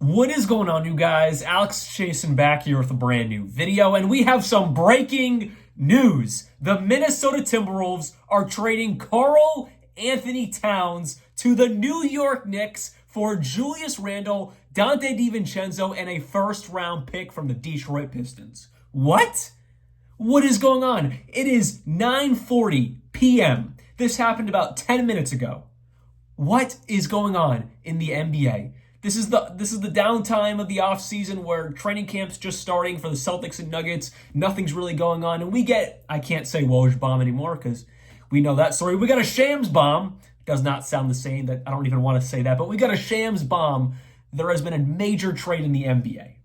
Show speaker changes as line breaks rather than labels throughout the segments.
What is going on, you guys? Alex Chasen back here with a brand new video, and we have some breaking news. The Minnesota Timberwolves are trading Karl-Anthony Towns to the New York Knicks for Julius Randle, Donte DiVincenzo, and a first-round pick from the Detroit Pistons. What? What is going on? It is 9:40 p.m. This happened about 10 minutes ago. What is going on in the NBA? This is the downtime of the offseason where training camp's just starting for the Celtics and Nuggets. Nothing's really going on. And we get, I can't say Woj Bomb anymore because we know that story. We got a Shams Bomb. Does not sound the same. That I don't even want to say that. But we got a Shams Bomb. There has been a major trade in the NBA.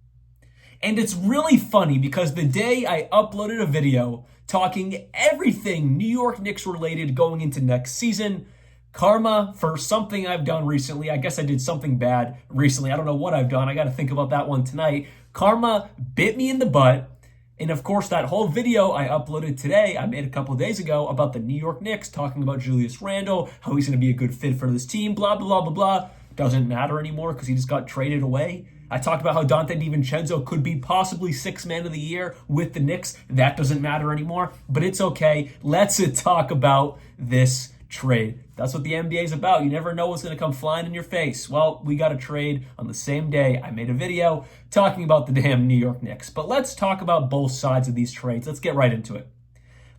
And it's really funny because the day I uploaded a video talking everything New York Knicks related going into next season, karma for something I've done recently. I guess I did something bad recently. I don't know what I've done. I got to think about that one tonight. Karma bit me in the butt. And of course, that whole video I uploaded today, I made a couple of days ago about the New York Knicks, talking about Julius Randle, how he's going to be a good fit for this team, blah, blah, blah, blah, blah. Doesn't matter anymore because he just got traded away. I talked about how Donte DiVincenzo could be possibly sixth man of the year with the Knicks. That doesn't matter anymore, but it's okay. Let's talk about this trade. That's what the NBA is about. You never know what's going to come flying in your face. Well, we got a trade on the same day. I made a video talking about the damn New York Knicks. But let's talk about both sides of these trades. Let's get right into it.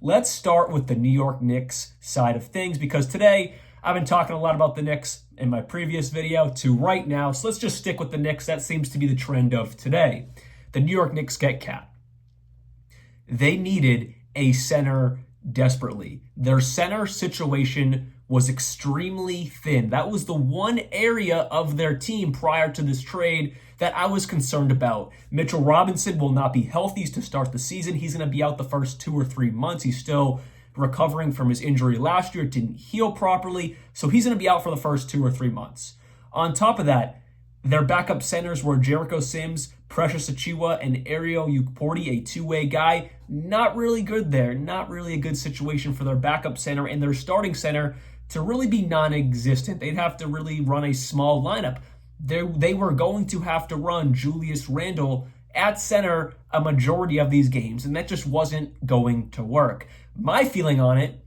Let's start with the New York Knicks side of things because today I've been talking a lot about the Knicks in my previous video to right now. So let's just stick with the Knicks. That seems to be the trend of today. The New York Knicks get Cat. They needed a center desperately. Their center situation was extremely thin. That was the one area of their team prior to this trade that I was concerned about. Mitchell Robinson will not be healthy to start the season. He's going to be out the first 2 or 3 months. He's still recovering from his injury last year. It didn't heal properly, so he's going to be out for the first 2 or 3 months. On top of that, their backup centers were Jericho Sims, Precious Achiuwa, and Ariel Ukporti, a two-way guy. Not really good there. Not really a good situation for their backup center and their starting center to really be non-existent. They'd have to really run a small lineup. They were going to have to run Julius Randle at center a majority of these games, and that just wasn't going to work. My feeling on it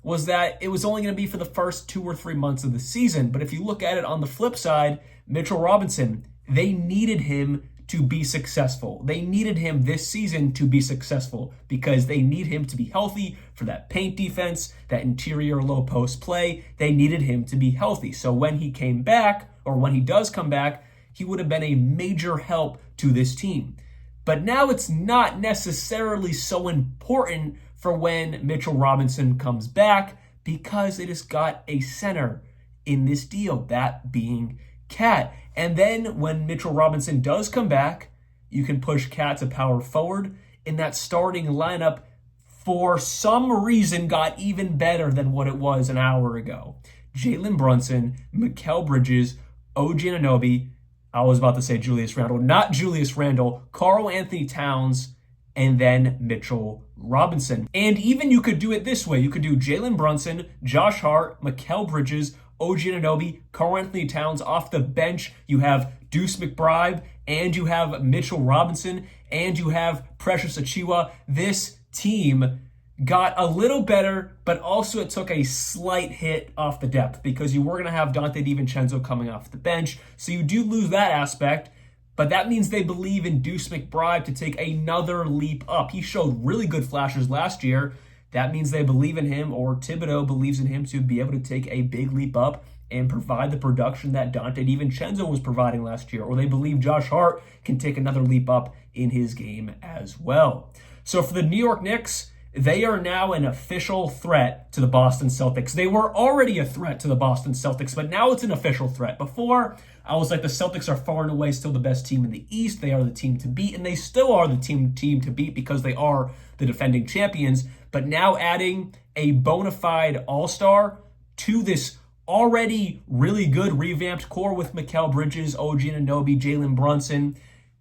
was that it was only going to be for the first 2 or 3 months of the season. But if you look at it on the flip side, Mitchell Robinson, they needed him to be successful. They needed him this season to be successful because they need him to be healthy for that paint defense, that interior low post play. They needed him to be healthy. So when he came back, or when he does come back, he would have been a major help to this team. But now it's not necessarily so important for when Mitchell Robinson comes back because they just got a center in this deal, that being Cat. And then when Mitchell Robinson does come back, you can push Cat to power forward, and that starting lineup for some reason got even better than what it was an hour ago. Jalen Brunson, Mikal Bridges, OG Anunoby, I was about to say Julius Randle, not Julius Randle, Karl-Anthony Towns, and then Mitchell Robinson. And even you could do it this way. You could do Jalen Brunson, Josh Hart, Mikal Bridges, OG Anunoby, Karl-Anthony Towns off the bench. You have Deuce McBride, and you have Mitchell Robinson, and you have Precious Achiuwa. This team got a little better, but also it took a slight hit off the depth because you were going to have Donte DiVincenzo coming off the bench. So you do lose that aspect, but that means they believe in Deuce McBride to take another leap up. He showed really good flashes last year. That means they believe in him, or Thibodeau believes in him to be able to take a big leap up and provide the production that Donte DiVincenzo was providing last year. Or they believe Josh Hart can take another leap up in his game as well. So for the New York Knicks, they are now an official threat to the Boston Celtics. They were already a threat to the Boston Celtics, but now it's an official threat. Before, I was like, the Celtics are far and away still the best team in the East. They are the team to beat, and they still are the team to beat because they are the defending champions. But now adding a bona fide all-star to this already really good revamped core with Mikal Bridges, OG Anunoby, Jalen Brunson,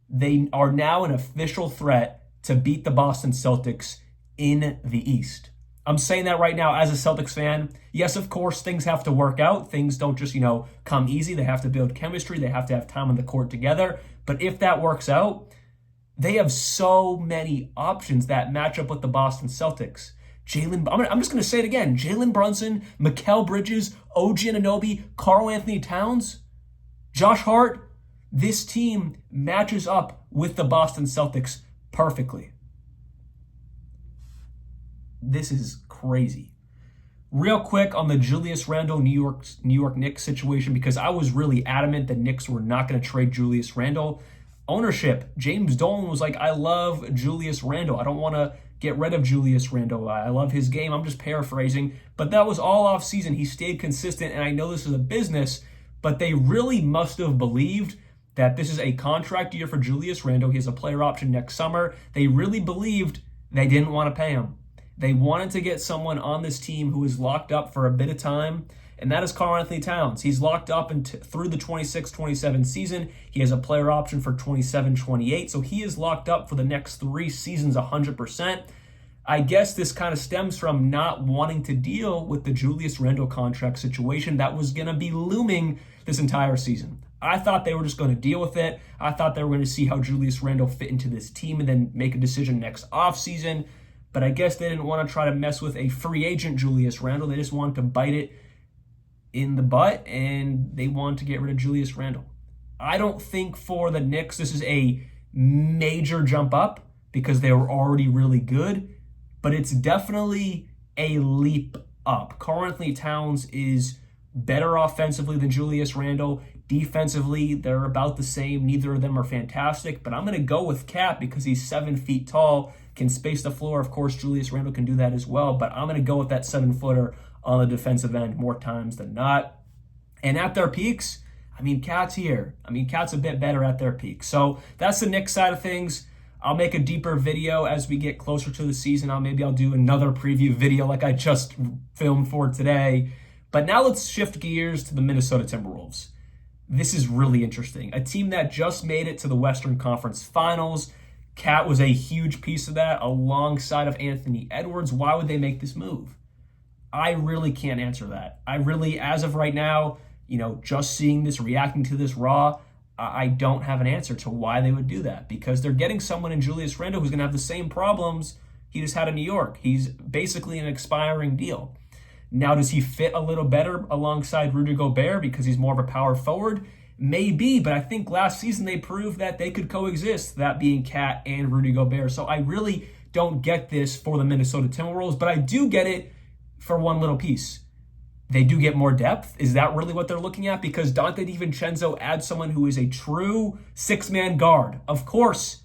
they are now an official threat to beat the Boston Celtics in the East. I'm saying that right now as a Celtics fan. Yes, of course, things have to work out. Things don't just, come easy. They have to build chemistry. They have to have time on the court together. But if that works out, they have so many options that match up with the Boston Celtics. I'm just going to say it again. Jalen Brunson, Mikal Bridges, OG Anunoby, Karl-Anthony Towns, Josh Hart. This team matches up with the Boston Celtics perfectly. This is crazy. Real quick on the Julius Randle New York Knicks situation, because I was really adamant that Knicks were not going to trade Julius Randle. Ownership, James Dolan was like, I love Julius Randle. I don't want to get rid of Julius Randle. I love his game. I'm just paraphrasing. But that was all off season. He stayed consistent, and I know this is a business, but they really must have believed that this is a contract year for Julius Randle. He has a player option next summer. They really believed they didn't want to pay him. They wanted to get someone on this team who is locked up for a bit of time, and that is Karl-Anthony Towns. He's locked up through the 26-27 season. He has a player option for 27-28, so he is locked up for the next 3 seasons 100%. I guess this kind of stems from not wanting to deal with the Julius Randle contract situation that was going to be looming this entire season. I thought they were just going to deal with it. I thought they were going to see how Julius Randle fit into this team and then make a decision next offseason. But I guess they didn't want to try to mess with a free agent Julius Randle. They just wanted to bite it in the butt, and they wanted to get rid of Julius Randle. I don't think for the Knicks this is a major jump up because they were already really good, but it's definitely a leap up. Karl-Anthony Towns is better offensively than Julius Randle. Defensively, they're about the same. Neither of them are fantastic, but I'm going to go with Cat because he's 7 feet tall, can space the floor. Of course, Julius Randle can do that as well, but I'm going to go with that 7-footer on the defensive end more times than not. And at their peaks, Cat's here. Cat's a bit better at their peaks. So that's the Knicks side of things. I'll make a deeper video as we get closer to the season. I'll do another preview video like I just filmed for today. But now let's shift gears to the Minnesota Timberwolves. This is really interesting. A team that just made it to the Western Conference Finals. Cat was a huge piece of that alongside of Anthony Edwards. Why would they make this move? I really can't answer that. As of right now, just seeing this, reacting to this raw, I don't have an answer to why they would do that, because they're getting someone in Julius Randle who's going to have the same problems he just had in New York. He's basically an expiring deal. Now, does he fit a little better alongside Rudy Gobert because he's more of a power forward? Maybe, but I think last season they proved that they could coexist, that being Cat and Rudy Gobert. So I really don't get this for the Minnesota Timberwolves, but I do get it for one little piece. They do get more depth. Is that really what they're looking at? Because Donte DiVincenzo adds someone who is a true six-man guard. Of course,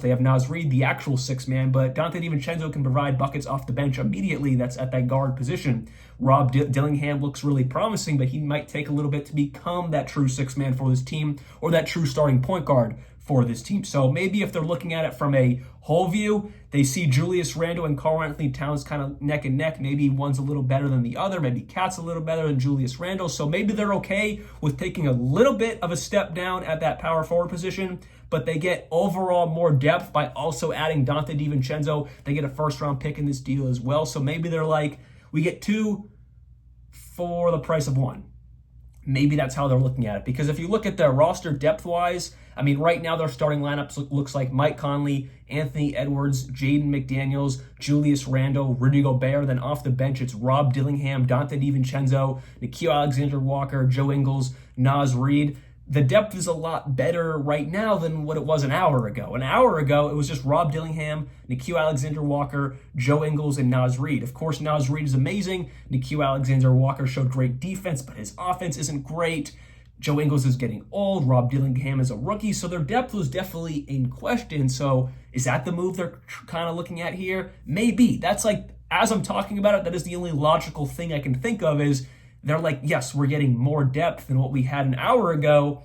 they have Naz Reid, the actual six-man, but Donte DiVincenzo can provide buckets off the bench immediately. That's at that guard position. Rob Dillingham looks really promising, but he might take a little bit to become that true six-man for this team or that true starting point guard for this team. So maybe if they're looking at it from a whole view, they see Julius Randle and Karl-Anthony Towns kind of neck and neck. Maybe one's a little better than the other. Maybe Cat's a little better than Julius Randle. So maybe they're okay with taking a little bit of a step down at that power forward position, but they get overall more depth by also adding Donte DiVincenzo. They get a first-round pick in this deal as well. So maybe they're like, we get 2 for the price of 1. Maybe that's how they're looking at it. Because if you look at their roster depth-wise, right now their starting lineup looks like Mike Conley, Anthony Edwards, Jaden McDaniels, Julius Randle, Rudy Gobert. Then off the bench, it's Rob Dillingham, Donte DiVincenzo, Nickeil Alexander-Walker, Joe Ingles, Naz Reid. The depth is a lot better right now than what it was an hour ago. An hour ago, it was just Rob Dillingham, Nickeil Alexander-Walker, Joe Ingles, and Naz Reid. Of course, Naz Reid is amazing. Nickeil Alexander-Walker showed great defense, but his offense isn't great. Joe Ingles is getting old. Rob Dillingham is a rookie, so their depth was definitely in question. So is that the move they're kind of looking at here? Maybe. That's as I'm talking about it, that is the only logical thing I can think of is they're like, yes, we're getting more depth than what we had an hour ago,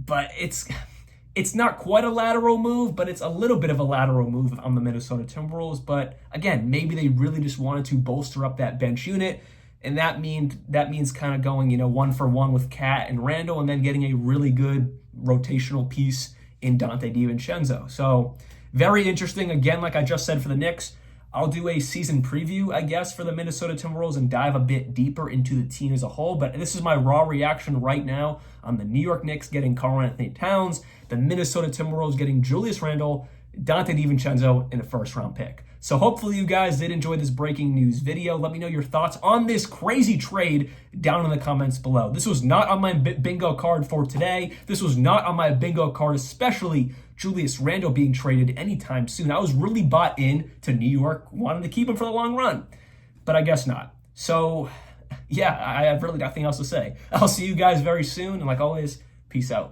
but it's not quite a lateral move, but it's a little bit of a lateral move on the Minnesota Timberwolves. But again, maybe they really just wanted to bolster up that bench unit, and that means kind of going, 1-for-1 with Cat and Randle, and then getting a really good rotational piece in Donte DiVincenzo. So very interesting. Again, like I just said for the Knicks, I'll do a season preview, I guess, for the Minnesota Timberwolves and dive a bit deeper into the team as a whole. But this is my raw reaction right now on the New York Knicks getting Karl-Anthony Towns, the Minnesota Timberwolves getting Julius Randle, Donte DiVincenzo in a first-round pick. So hopefully you guys did enjoy this breaking news video. Let me know your thoughts on this crazy trade down in the comments below. This was not on my bingo card for today. This was not on my bingo card, especially Julius Randle being traded anytime soon. I was really bought in to New York, wanting to keep him for the long run, but I guess not. So yeah, I have really nothing else to say. I'll see you guys very soon, and like always, peace out.